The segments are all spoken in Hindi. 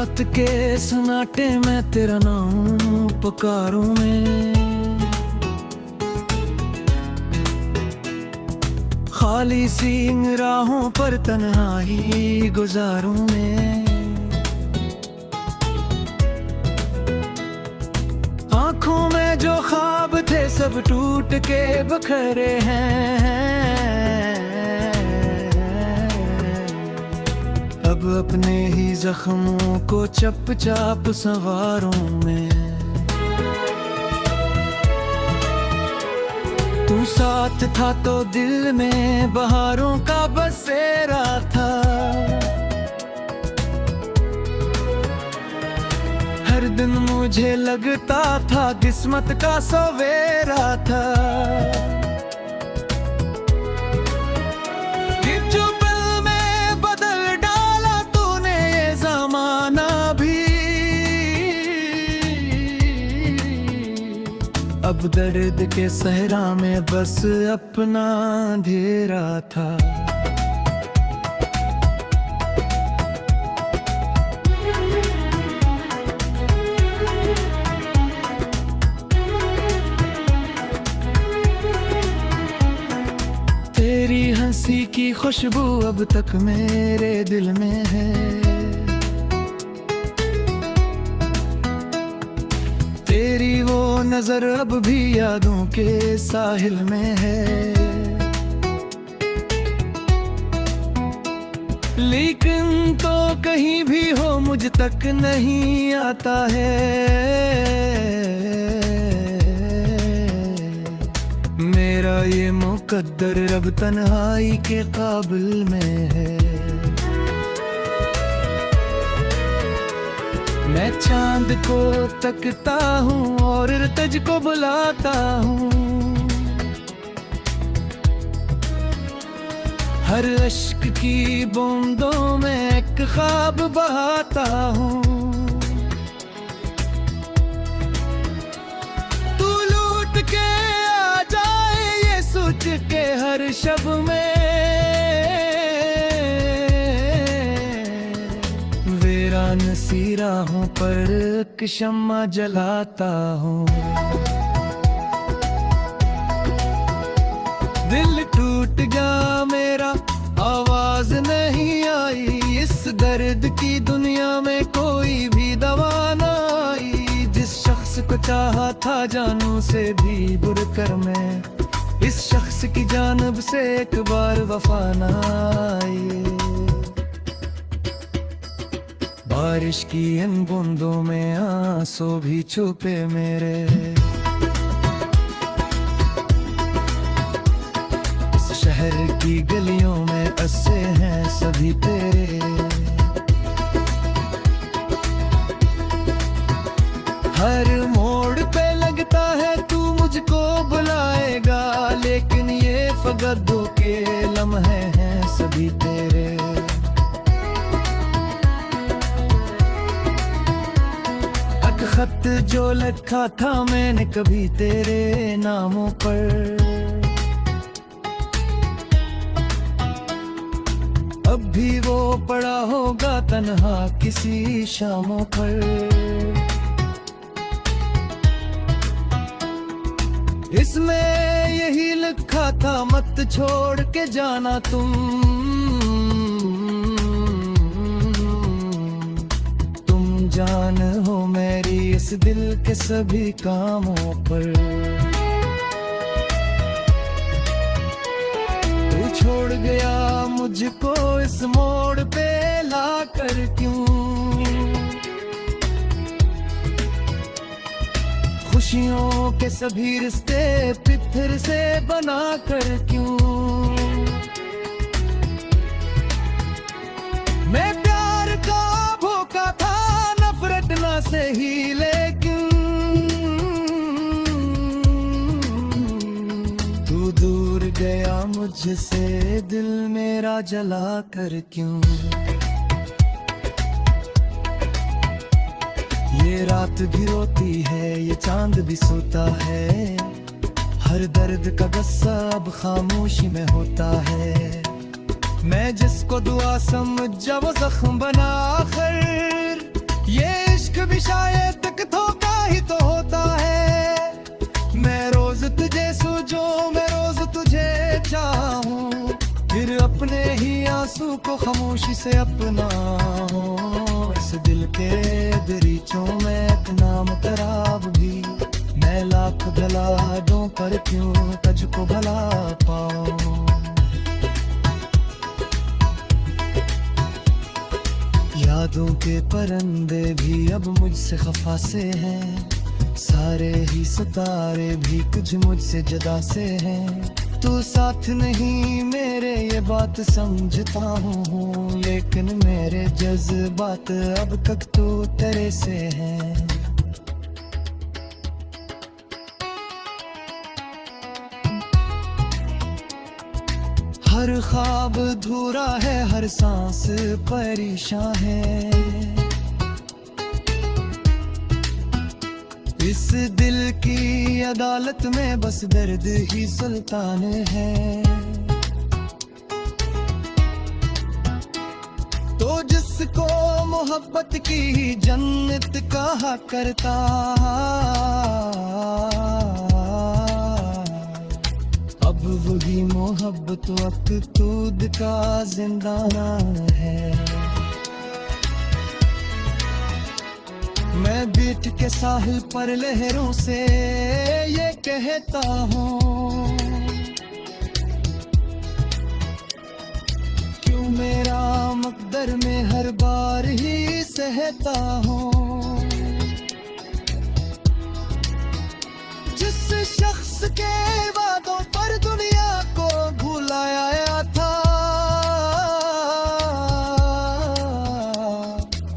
रात के सन्नाटे में तेरा नाम पुकारूं मैं, खाली सी राहों पर तन्हाई गुजारूं मैं। आंखों में जो ख्वाब थे सब टूट के बखरे हैं, अब अपने ही जख्मों को चप चाप संवारूं मैं। तू साथ था तो दिल में बहारों का बसेरा था, हर दिन मुझे लगता था किस्मत का सवेरा था। कि जो पल में बदल डाला तूने ये जमाना भी, अब दर्द के सहरा में बस अपना अंधेरा था। तेरी हंसी की खुशबू अब तक मेरे दिल में है, तेरी वो नजर अब भी यादों के साहिल में है। लेकिन तो कहीं भी हो मुझ तक नहीं आता है, मेरा ये मुकद्दर रब तन्हाई के काबिल में है। मैं चांद को तकता हूँ और तुझ को बुलाता हूँ, हर अश्क की बूंदों में एक ख्वाब बहाता हूँ। तू लूट के आ जाए ये सोच के हर शब में, वीरान सी राहों पर एक शम्मा जलाता हूँ। दिल टूट गया मेरा, आवाज नहीं आई, इस दर्द की दुनिया में कोई भी दवा न आई। जिस शख्स को चाहा था जानों से भी बुरकर मैं, इस शख्स की जानब से एक बार वफा न आई। बारिश की इन बूंदों में आंसू भी छुपे मेरे, इस शहर की गलियों में बसे हैं सभी तेरे। हर मोड़ पे लगता है तू मुझको बुलाएगा, लेकिन ये फगदों के लम्हे हैं सभी तेरे। खत जो लिखा था मैंने कभी तेरे नामों पर, अब भी वो पड़ा होगा तन्हा किसी शामों पर। इसमें यही लिखा था मत छोड़ के जाना तुम जान हो मेरी इस दिल के सभी कामों पर। तू छोड़ गया मुझको इस मोड़ पे लाकर क्यों, खुशियों के सभी रिश्ते पत्थर से बना कर क्यों। मैं प्यार का भूखा था नफरत ना सही, लेकिन तू दूर गया मुझसे दिल मेरा जला कर क्यों। ये रात भी रोती है ये चांद भी सोता है, हर दर्द का गुस्सा अब खामोशी में होता है। मैं जिसको दुआ समझा वो जख्म बना आखिर ये इश्क भी शायद एक धोखा ही तो होता है। मैं रोज तुझे सूझूं, मैं रोज तुझे चाहूं, फिर अपने ही आंसू को खामोशी से अपनाऊं। इस दिल के दरीचों में इतना मुतराब भी, मैं लाख भला दूं पर क्यों तुझको भला पाऊं। यादों के परंदे भी अब मुझसे खफा से हैं, सारे ही सितारे भी कुछ मुझसे जुदा से हैं। तू साथ नहीं मेरे ये बात समझता हूँ, लेकिन मेरे जज्बात अब तक तो तेरे से हैं। हर ख्वाब अधूरा है, हर सांस परेशान है। इस दिल की अदालत में बस दर्द ही सुल्तान है। तो जिसको मोहब्बत की जन्नत कहा करता, अब वही मोहब्बत वक्त दूध का जिंदाना है। मैं बीट के साहिल पर लहरों से ये कहता हूँ, क्यों मेरा मकदर में हर बार ही सहता हूँ। जिस शख्स के वादों पर दुनिया को भुलाया था,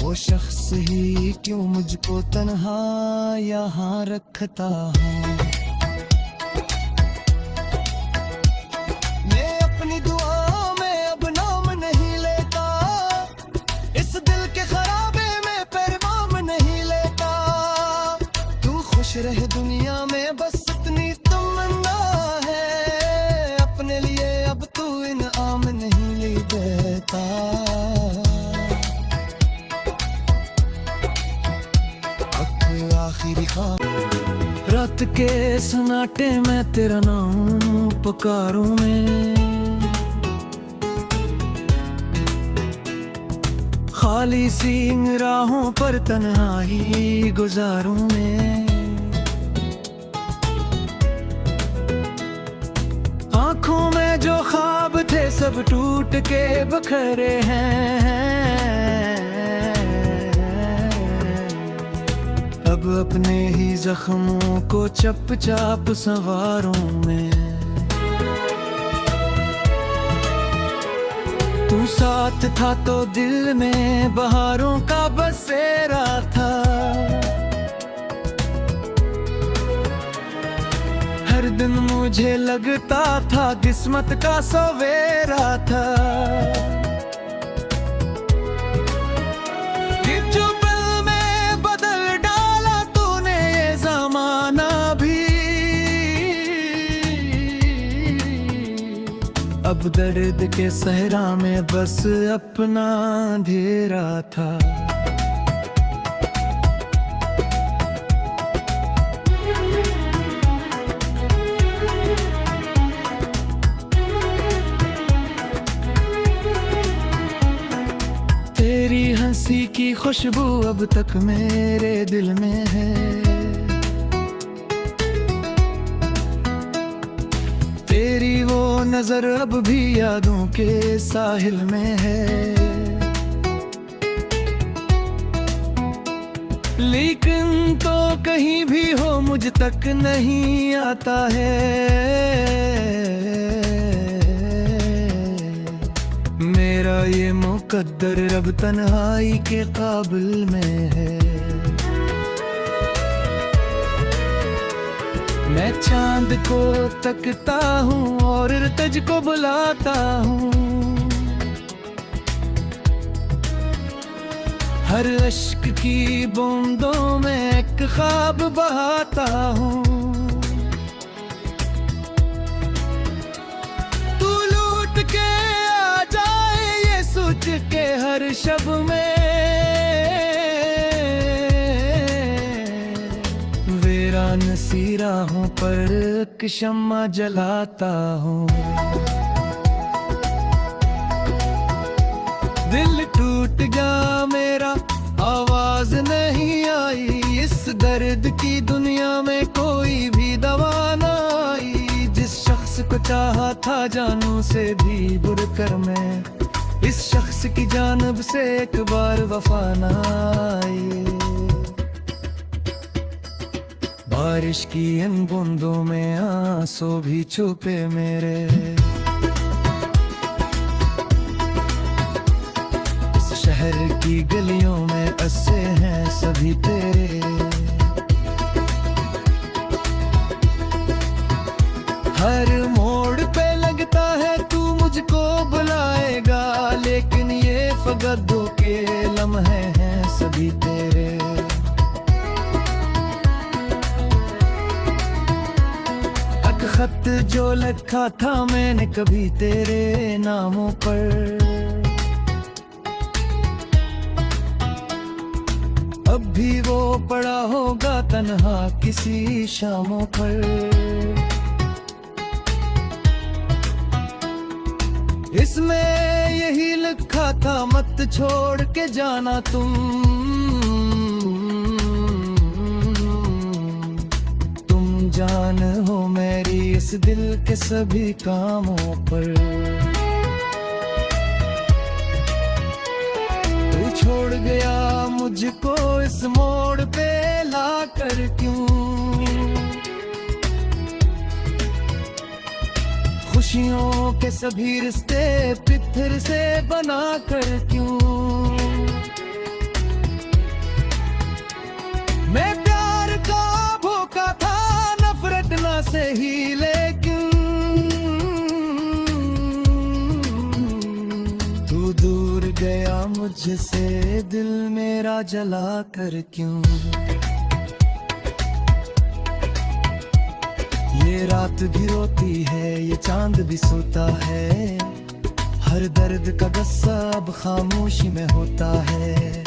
वो शख्स ही क्यों मुझको तन्हा यहाँ रखता हूँ। मैं अपनी दुआओं में अब नाम नहीं लेता, इस दिल के खराबे में पैरवाम नहीं लेता। तू खुश रहे दुनिया में बस इतनी तमन्ना है, अपने लिए अब तू इनाम नहीं देता। आखिरी ख्वाब रात के सन्नाटे में तेरा नाम पुकारूं मैं, खाली सी राहों पर तन्हाई गुजारूं मैं। आंखों में जो ख्वाब थे सब टूट के बखरे हैं, अब अपने ही जख्मों को चप चाप संवारूं मैं। तू साथ था तो दिल में बहारों का बसेरा था, हर दिन मुझे लगता था किस्मत का सवेरा था। अब दर्द के सहरा में बस अपना अंधेरा था। तेरी हंसी की खुशबू अब तक मेरे दिल में है, तेरी वो नजर अब भी यादों के साहिल में है। लेकिन तो कहीं भी हो मुझ तक नहीं आता है, मेरा ये मुकद्दर अब तन्हाई के काबिल में है। मैं चांद को तकता हूँ और तुझको बुलाता हूँ, हर अश्क की बूंदों में एक ख्वाब बहाता हूँ। तू लूट के आ जाए ये सोच के हर शब में, इसी राहों पर एक शम्मा जलाता हूँ। दिल टूट गया मेरा, आवाज नहीं आई, इस दर्द की दुनिया में कोई भी दवा ना आई। जिस शख्स को चाहा था जानों से भी बुरकर मैं, इस शख्स की जानब से एक बार वफा ना आई। बारिश की इन बूंदों में आंसू भी छुपे मेरे, इस शहर की गलियों में बसे हैं सभी तेरे। हर मोड़ पे लगता है तू मुझको बुलाएगा, लेकिन ये फगदों के लम्हे हैं सभी तेरे। खत जो लिखा था मैंने कभी तेरे नामों पर, अब भी वो पड़ा होगा तन्हा किसी शामों पर। इसमें यही लिखा था मत छोड़ के जाना तुम जान हो मेरी इस दिल के सभी कामों पर। तू छोड़ गया मुझको इस मोड़ पे लाकर क्यों, खुशियों के सभी रिश्ते पत्थर से बना कर क्यों। मैं प्यार का भूखा था नफरत ना सही, लेकिन तू दूर गया मुझसे दिल मेरा जला कर क्यों। ये रात भी रोती है, ये चांद भी सोता है, हर दर्द का गस्सा अब खामोशी में होता है।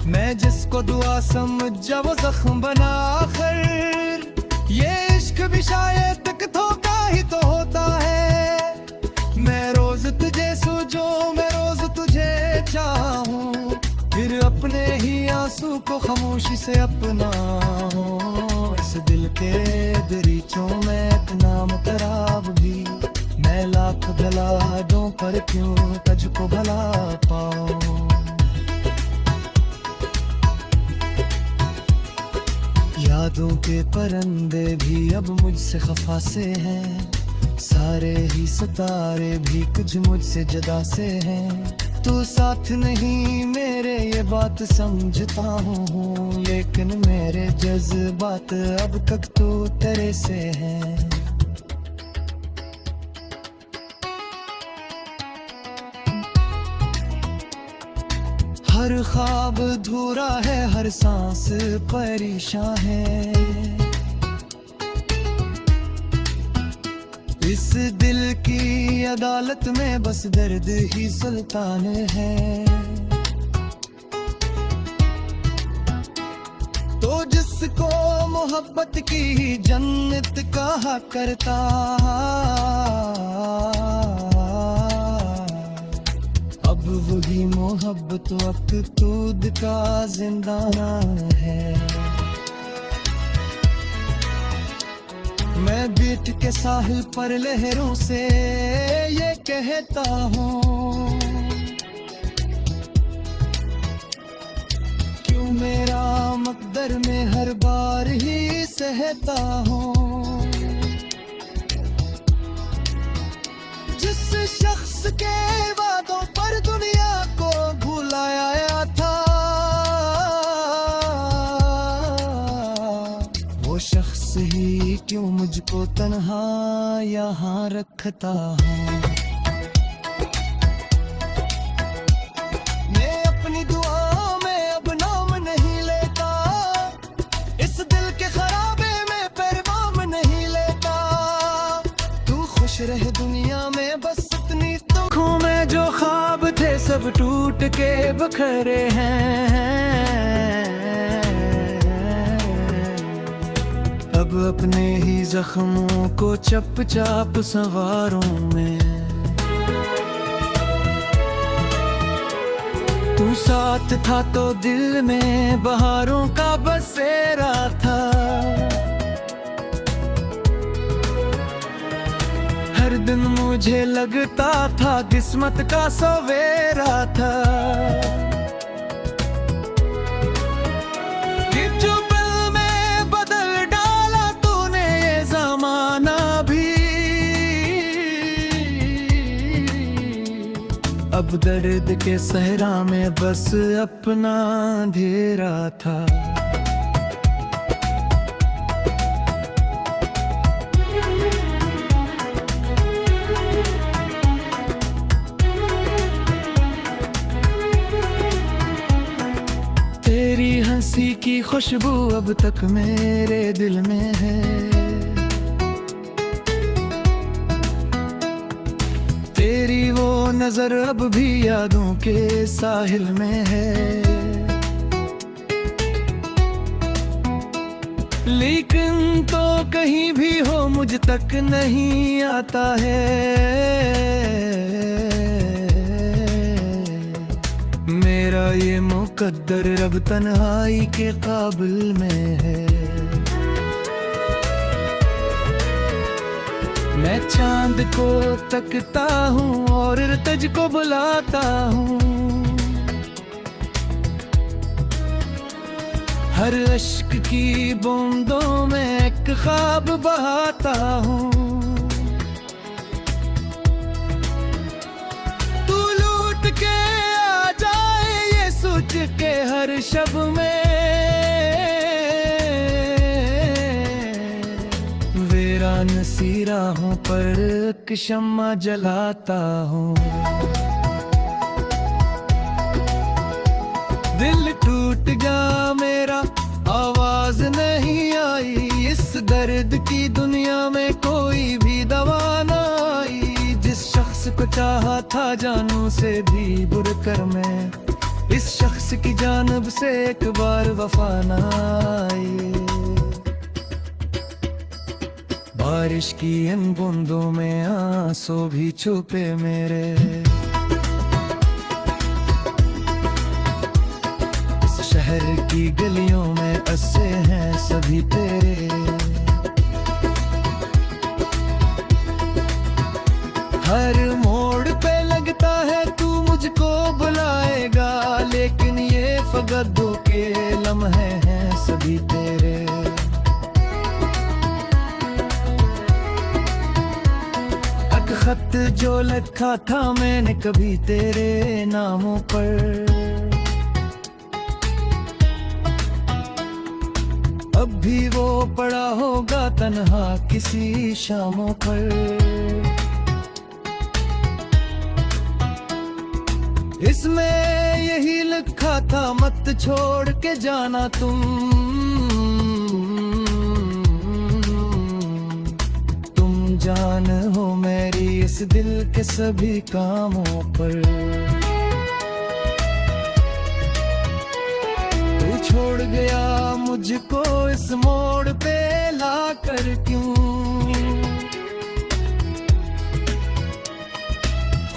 मैं जिसको दुआ समझा वो जख्म बना आखिर, ये इश्क भी शायद तक धोखा ही तो होता है। मैं रोज तुझे सोचूं, मैं रोज तुझे चाहूं, फिर अपने ही आंसू को खामोशी से अपनाऊं। इस दिल के दरीचों में एक नाम खराब भी, मैं लाख भला दूं पर क्यों तुझको भला पाऊं। यादों के परंदे भी अब मुझसे खफा से हैं, सारे ही सितारे भी कुछ मुझसे जुदा से हैं। तू साथ नहीं मेरे ये बात समझता हूँ, लेकिन मेरे जज्बात अब तक तो तेरे से हैं। हर ख्वाब अधूरा है, हर सांस परेशान है, इस दिल की अदालत में बस दर्द ही सुल्तान है। तो जिसको मोहब्बत की जन्नत कहा करता, अब वही मोहब्बत वक़्त का जिंदान है। मैं बीट के साहिल पर लहरों से ये कहता हूँ, क्यों मेरा मकदर में हर बार ही सहता हूँ। जिस शख्स के वादों पर दुनिया को भुलाया था, वो शख्स ही क्यों मुझको तन्हा यहाँ रखता हूँ। मैं अपनी दुआओं में अब नाम नहीं लेता, इस दिल के खराबे में पैरवाम नहीं लेता। तू खुश रहे दुनिया में बस इतनी तो में जो ख्वाब थे सब टूट के बखरे हैं। अब अपने ही जख्मों को चप चाप संवारों में। तू साथ था तो दिल में बहारों का बसेरा था। हर दिन मुझे लगता था किस्मत का सवेरा था। कि जो पल में बदल डाला तूने ये जमाना भी, अब दर्द के सहरा में बस अपना अंधेरा था। तेरी हंसी की खुशबू अब तक मेरे दिल में है। तेरी वो नजर अब भी यादों के साहिल में है। लेकिन तो कहीं भी हो मुझ तक नहीं आता है। मेरा ये मुकद्दर रब तन्हाई के काबिल में है। मैं चांद को तकता हूँ और तुझ को बुलाता हूँ। हर अश्क की बूंदों में एक ख्वाब बहाता हूँ। तू लूट के आ जाए ये सोच के हर शब में। वीरान सी राहों पर एक शम्मा जलाता हूँ। दिल टूट गया मेरा, आवाज नहीं आई। इस दर्द की दुनिया में कोई भी दवा ना आई। जिस शख्स को चाहा था जानू से भी बुरकर मैं, इस शख्स की जानब से एक बार वफा ना आई। बारिश की इन बूंदों में आंसू भी छुपे मेरे। इस शहर की गलियों में बसे हैं सभी तेरे। हर मोड़ पे लगता है तू मुझको बुलाएगा, लेकिन ये फकत के लम्हे हैं सभी तेरे। खत जो लिखा था मैंने कभी तेरे नामों पर, अब भी वो पड़ा होगा तन्हा किसी शामों पर। इसमें यही लिखा था मत छोड़ के जाना तुम जान हो मेरी इस दिल के सभी कामों पर। तू छोड़ गया मुझको इस मोड़ पे लाकर क्यों,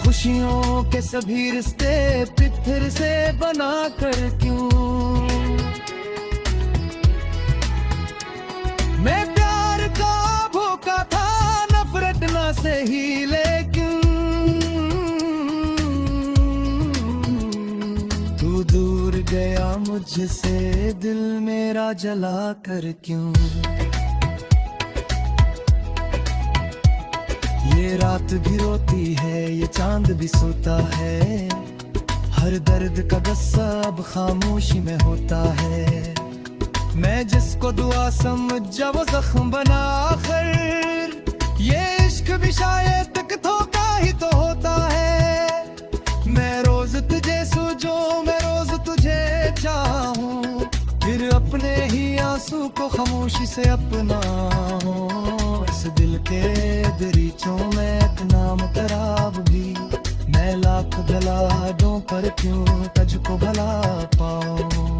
खुशियों के सभी रिश्ते पत्थर से बना कर क्यों। मैं प्यार का भूखा था नफरत ना सही, लेकिन तू दूर गया मुझसे दिल मेरा जला कर क्यों। ये रात भी रोती है ये चांद भी सोता है, हर दर्द का गुस्सा अब खामोशी में होता है। मैं जिसको दुआ समझा वो जख्म बना आखिर, ये इश्क भी शायद एक धोखा ही तो होता है। मैं रोज तुझे सूझूं मैं रोज तुझे चाहूं, फिर अपने ही आंसू को खामोशी से अपनाऊं। इस दिल के दरीचों में एक नाम तराब भी, मैं लाख भला दूं पर क्यों तुझको भला पाऊं।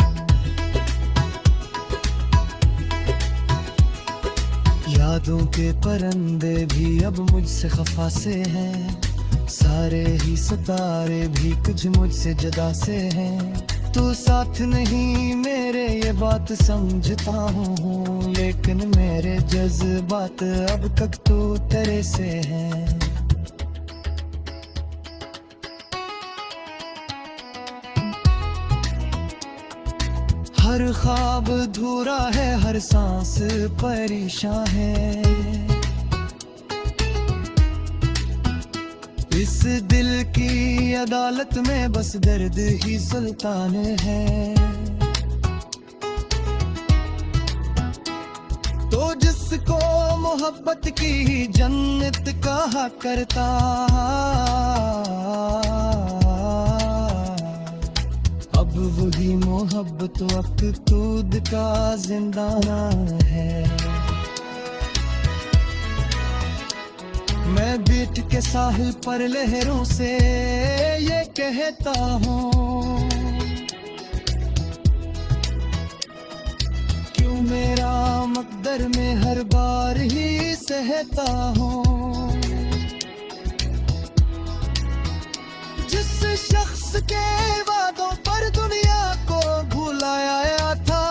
यादों के परंदे भी अब मुझसे खफा से हैं, सारे ही सितारे भी कुछ मुझसे जुदा से हैं। तू साथ नहीं मेरे ये बात समझता हूँ, लेकिन मेरे जज्बात अब तक तू तेरे से हैं। हर ख्वाब अधूरा है, हर सांस परेशान है, इस दिल की अदालत में बस दर्द ही सुल्तान है। तो जिसको मोहब्बत की जन्नत कहा करता, अब वही मोहब्बत वक़्त का जिंदाना है। मैं बीट के साहिल पर लहरों से ये कहता हूँ, क्यों मेरा मकदर में हर बार ही सहता हूँ। जिस शख्स के वादों पर दुनिया को भुलाया था,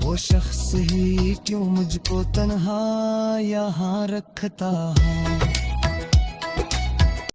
वो शख्स ही क्यों मुझको तन्हा यहाँ रखता है।